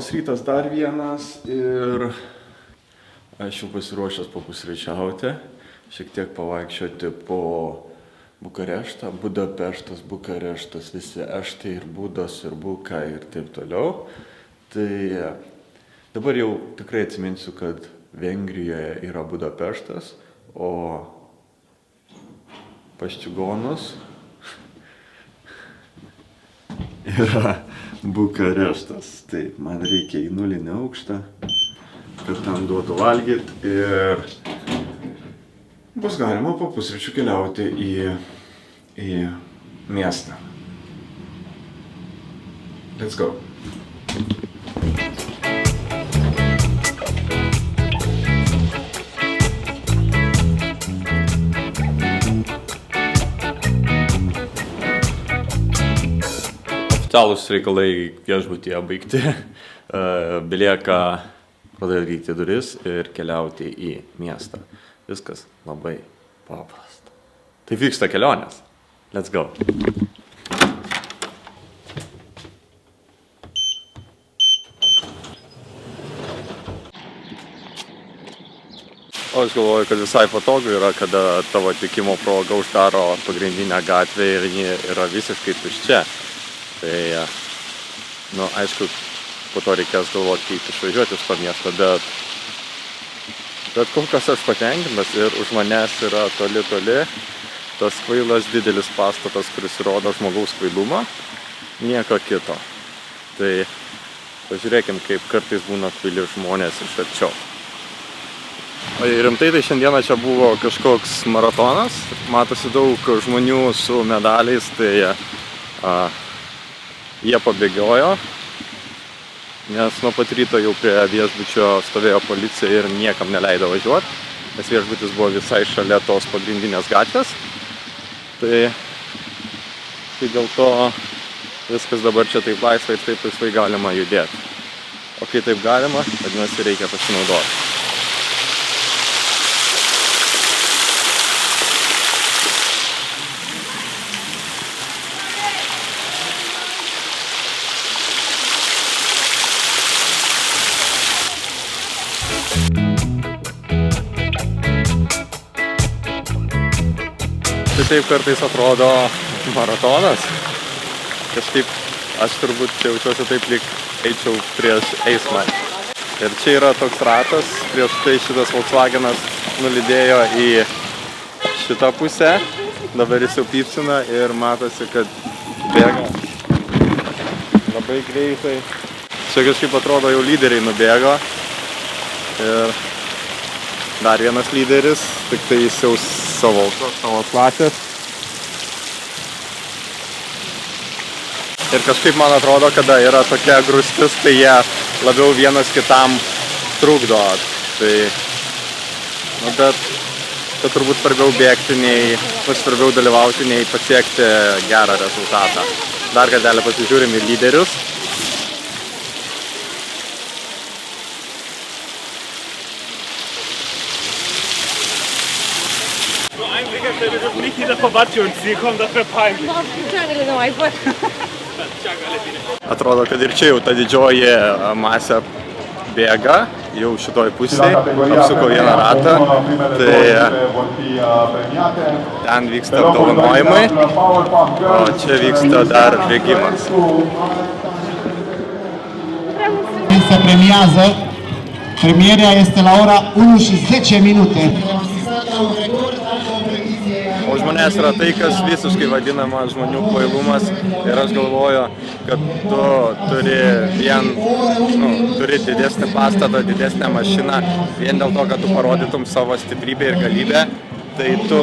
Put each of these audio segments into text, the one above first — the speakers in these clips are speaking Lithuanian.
Labas rytas dar vienas ir aš jau pasiruošęs papusryčiauti, šiek tiek pavaikščioti po Bukareštą, Budapeštas, Bukareštas, visi eštai ir Budos ir Buka ir taip toliau. Tai dabar jau tikrai atsiminsiu, kad Vengrijoje yra Budapeštas, o pas čigonus yra Bukareštas. Taip, man reikia į nulinį aukštą, kad tam duotų valgyti ir bus galima po pusryčių keliauti į miestą. Let's go. Oficialūs reikalai viešbutyje baigti. Belieka padaryti duris ir keliauti į miestą. Viskas labai paprasta. Tai vyksta kelionės. Let's go. O aš galvoju, kad visai patogu yra, kada tavo atvykimo proga uždaro pagrindinę gatvę ir ji yra visiškai tuščia. Tai, aišku, po to reikės galvoti, kaip išvažiuoti iš to miesto, bet kol kas aš patenkintas ir už manęs yra toli tas kvailas didelis pastatas, kuris rodo žmogaus kvailumą, nieko kito. Tai pažiūrėkim, kaip kartais būna kvaili žmonės iš arčiau. O rimtai, tai šiandieną čia buvo kažkoks maratonas, matosi daug žmonių su medaliais, tai jie pabėgiojo, nes nuo pat ryto jau prie viešbučio stovėjo policija ir niekam neleido važiuoti, nes viešbutis buvo visai šalia tos pagrindinės gatvės. Tai dėl to viskas dabar čia taip laisvai ir taip laisvai galima judėti. O kai taip galima, vadinasi, reikia pasinaudoti. Tai taip kartais atrodo maratonas. Kažkaip aš turbūt jaučiuosi taip, lyg eičiau prieš eismą. Ir čia yra toks ratas, prieš tai šitas Volkswagenas nulydėjo į šitą pusę. Dabar jis jau pypsina ir matosi, kad bėga labai greitai. Čia kažkaip atrodo jau lyderiai nubėgo. Ir dar vienas lyderis, tik tai jis jau savo klasės. Ir kažkaip man atrodo, kada yra tokia grūstis, tai jie labiau vienas kitam trukdo. Bet turbūt svarbiau bėgti, svarbiau dalyvauti, nei pasiekti gerą rezultatą. Dar kartelį pasižiūrim į lyderius. Wir dürfen nicht hinter Verbatti uns ziehen, kommt, das wäre peinlich. Atrodo, kad ir čia jau ta didžioji masė bėga, jau šitoj pusėje, apsuko vieną ratą, tai ten vyksta apdovanojimai, o čia vyksta dar bėgimas. Se premiază, premierea este la ora 1:10. O žmonės yra tai, kas visiškai vadinama žmonių kvailumas ir aš galvoju, kad tu turi didesnį pastatą, didesnę mašiną vien dėl to, kad tu parodytum savo stiprybę ir galybę, tai tu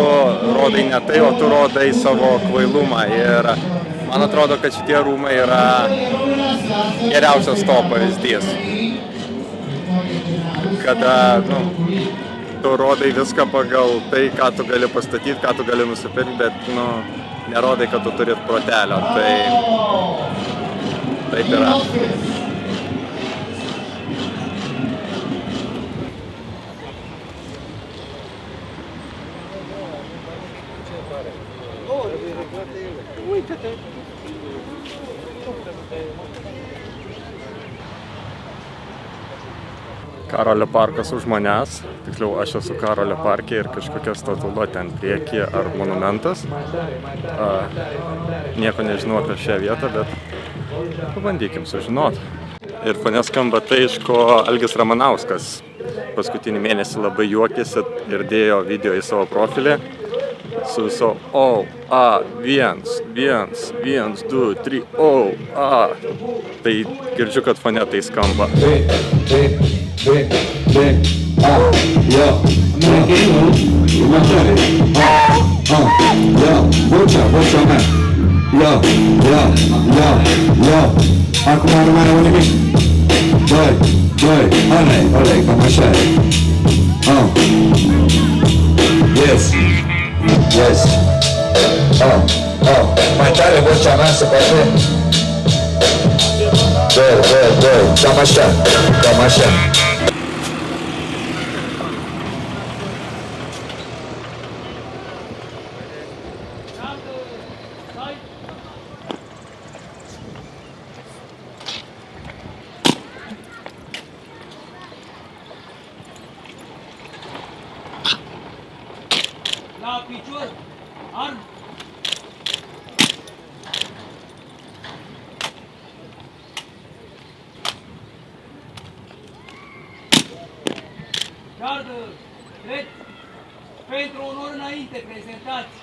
rodai ne tai, o tu rodai savo kvailumą ir man atrodo, kad šitie rūmai yra geriausias to pavyzdys. Kada, tu rodai viską pagal tai, ką tu gali pastatyti, ką tu gali nusipirkti, bet, nerodai, kad tu turit protelio. Tai taip yra. Karolio parkas už manęs, tiksliau aš esu Karolio parke ir kažkokia statula ten prieky ar monumentas. Nieko nežinau apie šią vietą, bet pabandykim sužinoti. Ir fone skamba tai, iš ko Algis Ramanauskas paskutinį mėnesį labai juokėsi ir dėjo video į savo profilį su viso O, A, 1, 1, 1, 2, 3, O, A. Tai girdžiu, kad fone tai skamba. Acum nu mai rău nimic. 2, olei, cam așa e. Yes. Mai tare vocea mea se poate? 2, cam așa. La picior, arm. Gardă, drept, pentru onor înainte, prezentați,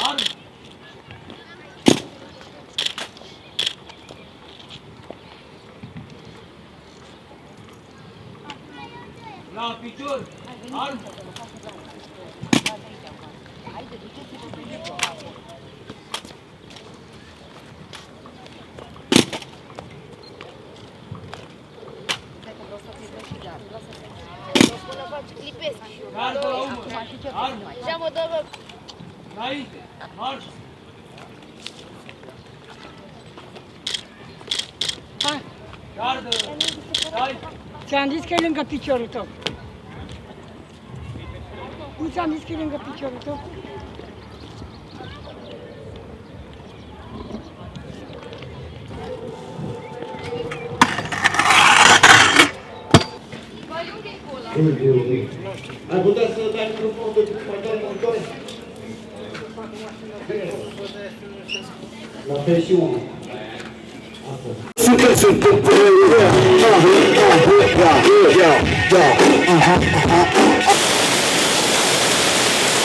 arm. La picior, arm. Gardă la umăr, arm. Înainte, marș. Hai. Gardă, stai. Ți-am zis că e lângă piciorul tău. Nu ți-am zis că e lângă piciorul tău? Ai putea să dai microfonul de monitor? La presiune.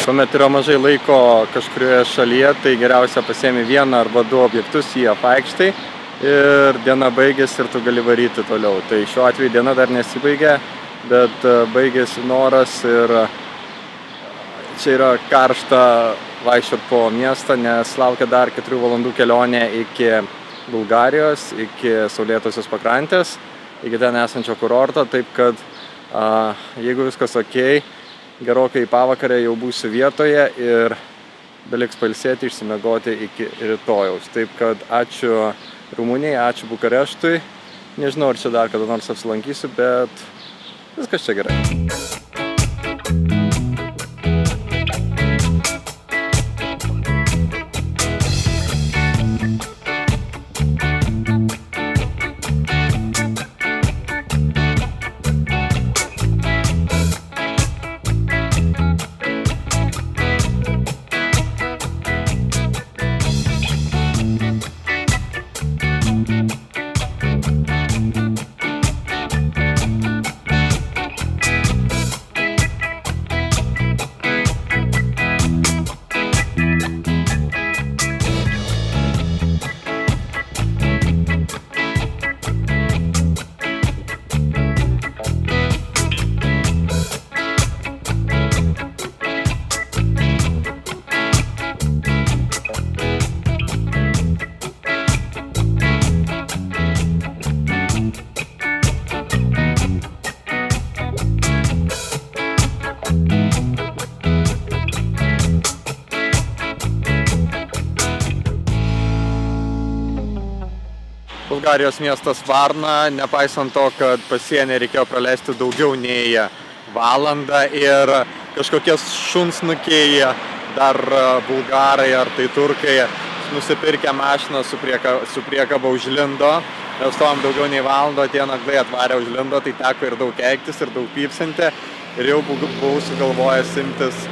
Kuomet yra mažai laiko kažkurioje šalyje, tai geriausia pasiemi vieną arba du objektus, jį apaikštai ir diena baigėsi ir tu gali varyti toliau. Tai šiuo atveju diena dar nesibaigė, bet baigėsi noras ir čia yra karšta vaikščioti po miestą, nes laukia dar 4 valandų kelionė iki Bulgarijos, iki saulėtosios pakrantės, iki ten esančio kurorto, taip kad jeigu viskas okei, gerokai į pavakarę jau būsiu vietoje ir beliks pailsėti, išsimiegoti iki rytojaus. Taip kad ačiū Rumunijai, ačiū Bukareštui. Nežinau, ar čia dar kada nors apsilankysiu, bet viskas čia gerai. Bulgarijos miestas Varna, nepaisant to, kad pasienyje reikėjo praleisti daugiau nei valandą ir kažkokie šunsnukiai, dar bulgarai ar tai turkai, nusipirkę mašiną su priekaba užlindo Mes stovim daugiau nei valandą, tie naglai atvarė užlindo, tai teko ir daug keiktis, ir daug pypsinti. Ir jau buvau sugalvojęs imtis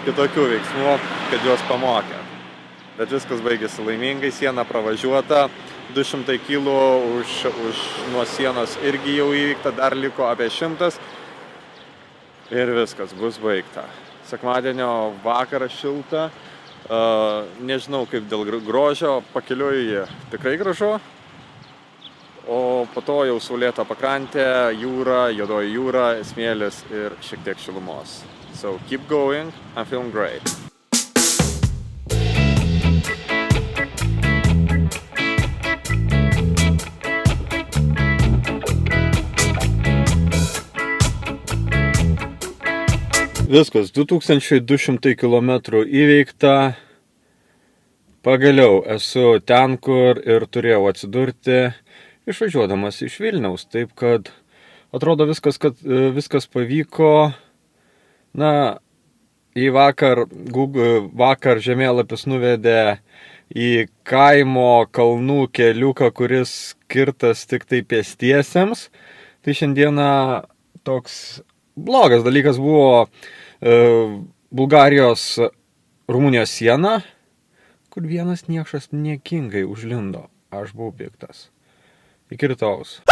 kitokių veiksmų, kad juos pamokė. Bet viskas baigėsi laimingai, siena pravažiuota, 200 kg nuo sienos irgi jau įvykta, dar liko apie 100 ir viskas bus baigta. Sekmadienio vakaras šilta, nežinau kaip dėl grožio, pakeliui tikrai gražu. O po to jau saulėta pakrantė, jūra, juodoji jūra, smėlis ir šiek tiek šilumos. So keep going, I'm feeling great. Viskas, 2200 km įveikta. Pagaliau esu ten, kur ir turėjau atsidurti, išvažiuodamas iš Vilniaus, taip kad atrodo viskas pavyko. Na, į vakar žemėlapis nuvedė į kaimo kalnų keliuką, kuris skirtas tik tai pėstiesiems. Tai šiandieną toks blogas dalykas buvo Bulgarijos-Rumunijos siena, kur vienas niekšas niekingai užlindo. Aš buvau piktas. Iki rytojaus.